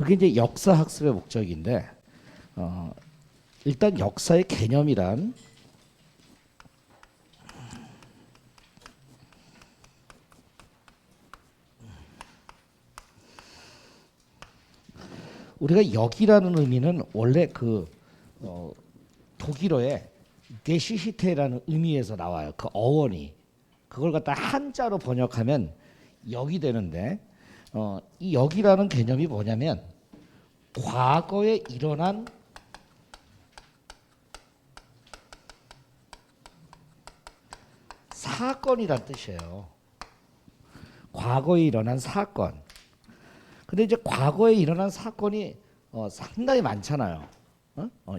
그게 이제 역사 학습의 목적인데 일단 역사의 개념이란 우리가 역이라는 의미는 원래 독일어의 게시히테라는 의미에서 나와요. 그 어원이 그걸 갖다 한자로 번역하면 역이 되는데 이 역이라는 개념이 뭐냐면 과거에 일어난 사건이란 뜻이에요. 과거에 일어난 사건. 근데 이제 과거에 일어난 사건이 상당히 많잖아요.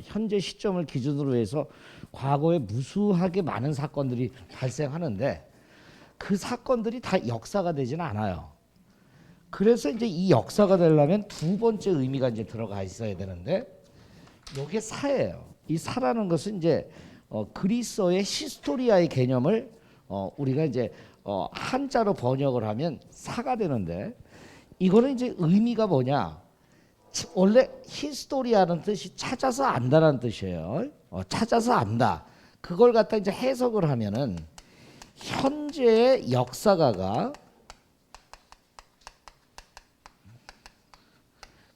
현재 시점을 기준으로 해서 과거에 무수하게 많은 사건들이 발생하는데 그 사건들이 다 역사가 되지는 않아요. 그래서 이제 이 역사가 되려면 두 번째 의미가 이제 들어가 있어야 되는데 이게 사예요. 이 사라는 것은 이제 그리스어의 히스토리아의 개념을 우리가 이제 한자로 번역을 하면 사가 되는데 이거는 이제 의미가 뭐냐? 원래 히스토리아는 뜻이 찾아서 안다라는 뜻이에요. 찾아서 안다. 그걸 갖다 이제 해석을 하면은 현재의 역사가가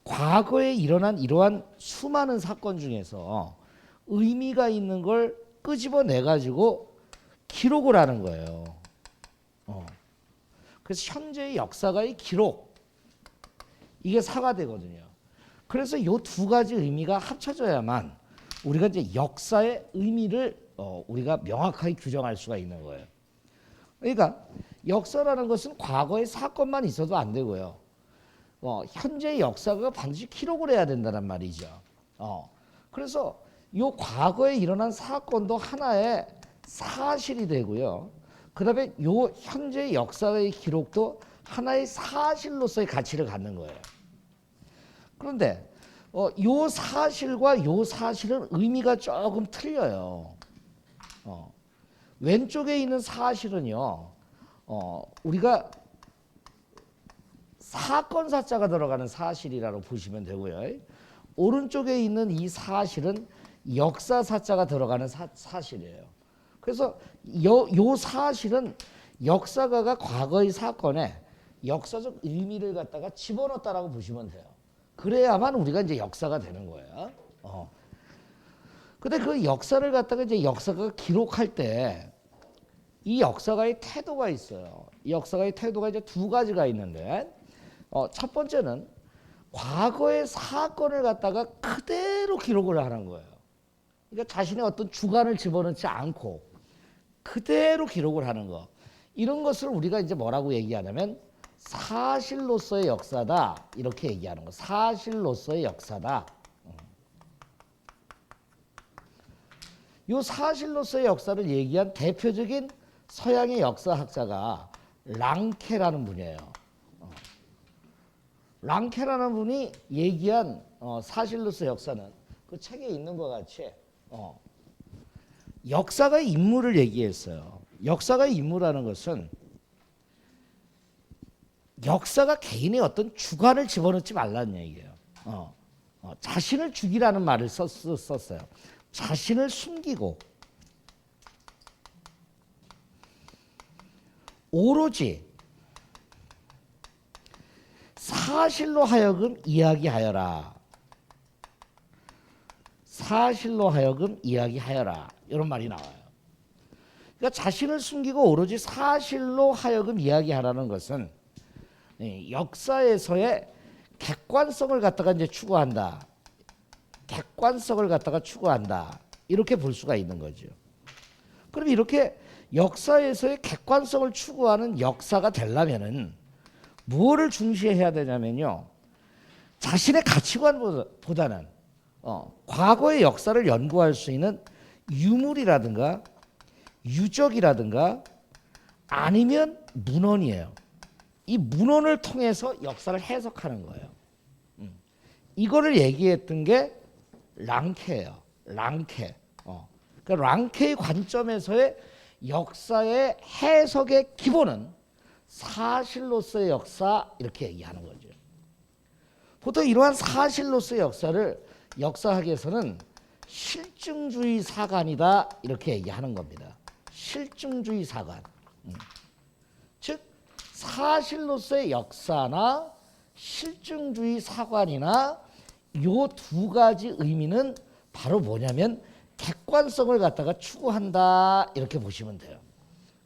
과거에 일어난 이러한 수많은 사건 중에서 의미가 있는 걸 끄집어내 가지고 기록을 하는 거예요. 그래서 현재의 역사가의 기록 이게 사가 되거든요. 그래서 이 두 가지 의미가 합쳐져야만 우리가 이제 역사의 의미를 우리가 명확하게 규정할 수가 있는 거예요. 그러니까 역사라는 것은 과거의 사건만 있어도 안 되고요. 현재의 역사가 반드시 기록을 해야 된다는 말이죠. 그래서 이 과거에 일어난 사건도 하나의 사실이 되고요. 그다음에 이 현재의 역사의 기록도 하나의 사실로서의 가치를 갖는 거예요. 그런데 요 사실과 요 사실은 의미가 조금 틀려요. 왼쪽에 있는 사실은요, 우리가 사건 사자가 들어가는 사실이라고 보시면 되고요. 오른쪽에 있는 이 사실은 역사 사자가 들어가는 사실이에요. 그래서 요 사실은 역사가가 과거의 사건에 역사적 의미를 갖다가 집어넣었다라고 보시면 돼요. 그래야만 우리가 이제 역사가 되는 거예요. 근데 그 역사를 갖다가 이제 역사가 기록할 때 이 역사가의 태도가 있어요. 이 역사가의 태도가 이제 두 가지가 있는데 첫 번째는 과거의 사건을 갖다가 그대로 기록을 하는 거예요. 그러니까 자신의 어떤 주관을 집어넣지 않고 그대로 기록을 하는 거. 이런 것을 우리가 이제 뭐라고 얘기하냐면 사실로서의 역사다. 이렇게 얘기하는 거. 사실로서의 역사다. 이 사실로서의 역사를 얘기한 대표적인 서양의 역사학자가 랑케라는 분이에요. 랑케라는 분이 얘기한 사실로서의 역사는 그 책에 있는 것 같이 역사가의 인물을 얘기했어요. 역사가의 인물이라는 것은 역사가 개인의 어떤 주관을 집어넣지 말라는 얘기예요. 자신을 죽이라는 말을 썼어요. 자신을 숨기고 오로지 사실로 하여금 이야기하여라. 사실로 하여금 이야기하여라. 이런 말이 나와요. 그러니까 자신을 숨기고 오로지 사실로 하여금 이야기하라는 것은 역사에서의 객관성을 갖다가 이제 추구한다. 객관성을 갖다가 추구한다. 이렇게 볼 수가 있는 거죠. 그럼 이렇게 역사에서의 객관성을 추구하는 역사가 되려면은 무엇을 중시해야 되냐면요. 자신의 가치관보다는 과거의 역사를 연구할 수 있는 유물이라든가 유적이라든가 아니면 문헌이에요. 이 문헌을 통해서 역사를 해석하는 거예요. 이거를 얘기했던 게 랑케예요. 랑케. 그러니까 랑케의 관점에서의 역사의 해석의 기본은 사실로서의 역사 이렇게 얘기하는 거죠. 보통 이러한 사실로서의 역사를 역사학에서는 실증주의 사관이다 이렇게 얘기하는 겁니다. 실증주의 사관. 즉 사실로서의 역사나 실증주의 사관이나 요 두 가지 의미는 바로 뭐냐면 객관성을 갖다가 추구한다 이렇게 보시면 돼요.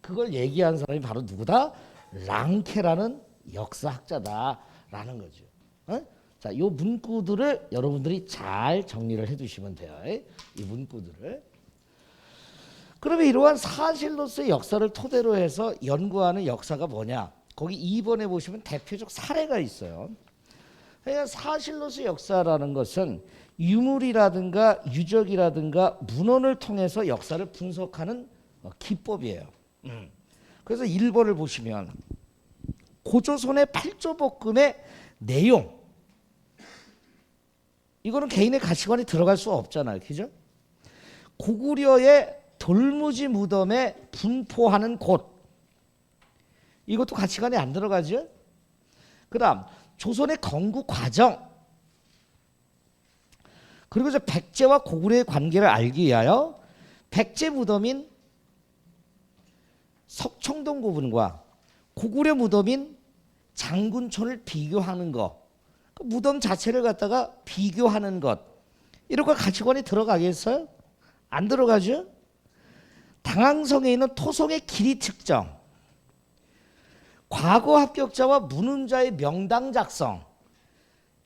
그걸 얘기한 사람이 바로 누구다? 랑케라는 역사학자다라는 거죠. 자, 요 문구들을 여러분들이 잘 정리를 해두시면 돼요. 이 문구들을. 그러면 이러한 사실로서의 역사를 토대로 해서 연구하는 역사가 뭐냐? 거기 2번에 보시면 대표적 사례가 있어요. 그러니까 사실로서의 역사라는 것은 유물이라든가 유적이라든가 문헌을 통해서 역사를 분석하는 기법이에요. 그래서 1번을 보시면 고조선의 팔조복금의 내용, 이거는 개인의 가치관이 들어갈 수 없잖아요. 그죠? 고구려의 돌무지 무덤에 분포하는 곳, 이것도 가치관이 안 들어가죠. 그 다음 조선의 건국 과정, 그리고 이제 백제와 고구려의 관계를 알기 위하여 백제 무덤인 석청동 고분과 고구려 무덤인 장군촌을 비교하는 것, 그 무덤 자체를 갖다가 비교하는 것, 이런 거 가치관이 들어가겠어요? 안 들어가죠? 당항성에 있는 토성의 길이 측정, 과거 합격자와 문운자의 명당 작성,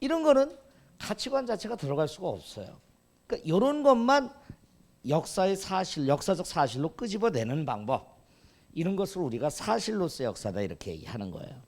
이런 거는 가치관 자체가 들어갈 수가 없어요. 그러니까 이런 것만 역사의 사실, 역사적 사실로 끄집어내는 방법, 이런 것을 우리가 사실로서의 역사다 이렇게 얘기하는 거예요.